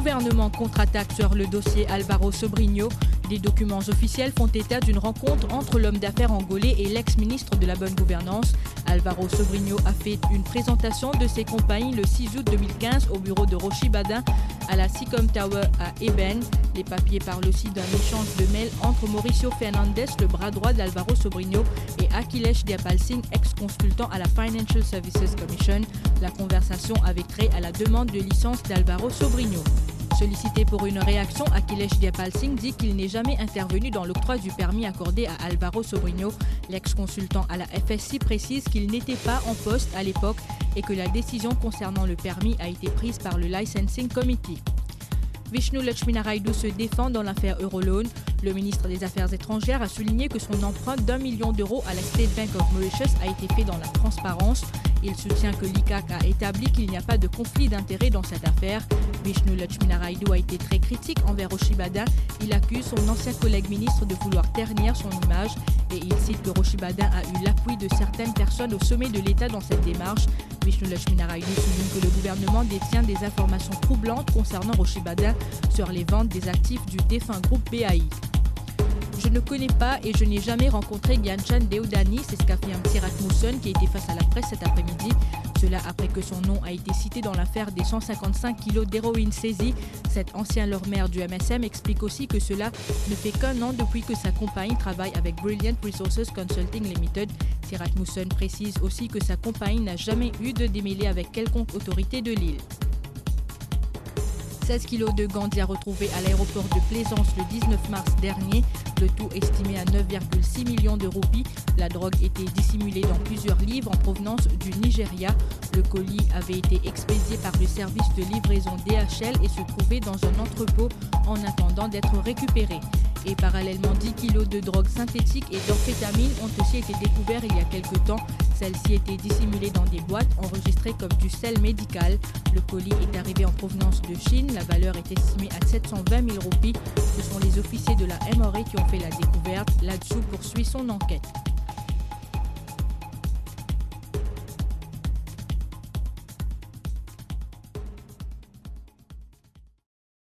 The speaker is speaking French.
gouvernement contre-attaque sur le dossier Álvaro Sobrinho. Des documents officiels font état d'une rencontre entre l'homme d'affaires angolais et l'ex-ministre de la Bonne Gouvernance. Álvaro Sobrinho a fait une présentation de ses compagnies le 6 août 2015 au bureau de Rochi Badin à la Seacom Tower à Eben. Les papiers parlent aussi d'un échange de mails entre Mauricio Fernandes, le bras droit d'Álvaro Sobrinho, et Akhilesh Diapal Singh, ex-consultant à la Financial Services Commission. La conversation avait trait à la demande de licence d'Álvaro Sobrinho. Sollicité pour une réaction, Akhilesh Diapal Singh dit qu'il n'est jamais intervenu dans l'octroi du permis accordé à Álvaro Sobrinho. L'ex-consultant à la FSC précise qu'il n'était pas en poste à l'époque et que la décision concernant le permis a été prise par le Licensing Committee. Vishnu Lakshminarayalu se défend dans l'affaire Euroloan. Le ministre des Affaires étrangères a souligné que son emprunt d'1 million d'euros à la State Bank of Mauritius a été fait dans la transparence. Il soutient que l'ICAC a établi qu'il n'y a pas de conflit d'intérêts dans cette affaire. Vishnu Lakshminarayalu a été très critique envers Rochi Badin. Il accuse son ancien collègue ministre de vouloir ternir son image et il cite que Rochi Badin a eu l'appui de certaines personnes au sommet de l'État dans cette démarche. Vishnu Lakshminarayalu souligne que le gouvernement détient des informations troublantes concernant Rochi Badin sur les ventes des actifs du défunt groupe BAI. Je ne connais pas et je n'ai jamais rencontré Gyanchan Deodani, c'est ce qu'a fait Sirat Mousson qui a été face à la presse cet après-midi. Cela après que son nom a été cité dans l'affaire des 155 kilos d'héroïne saisie. Cet ancien lord-maire du MSM explique aussi que cela ne fait qu'un an depuis que sa compagnie travaille avec Brilliant Resources Consulting Limited. Sirat Mousson précise aussi que sa compagnie n'a jamais eu de démêlés avec quelconque autorité de l'île. 16 kilos de Gandhi retrouvés à l'aéroport de Plaisance le 19 mars dernier, le tout estimé à 9,6 millions de roupies. La drogue était dissimulée dans plusieurs livres en provenance du Nigeria. Le colis avait été expédié par le service de livraison DHL et se trouvait dans un entrepôt en attendant d'être récupéré. Et parallèlement, 10 kilos de drogue synthétique et d'amphétamine ont aussi été découverts il y a quelques temps. Celles-ci étaient dissimulées dans des boîtes enregistrées comme du sel médical. Le colis est arrivé en provenance de Chine. La valeur est estimée à 720 000 roupies. Ce sont les officiers de la MRA qui ont fait la découverte. Là-dessous poursuit son enquête.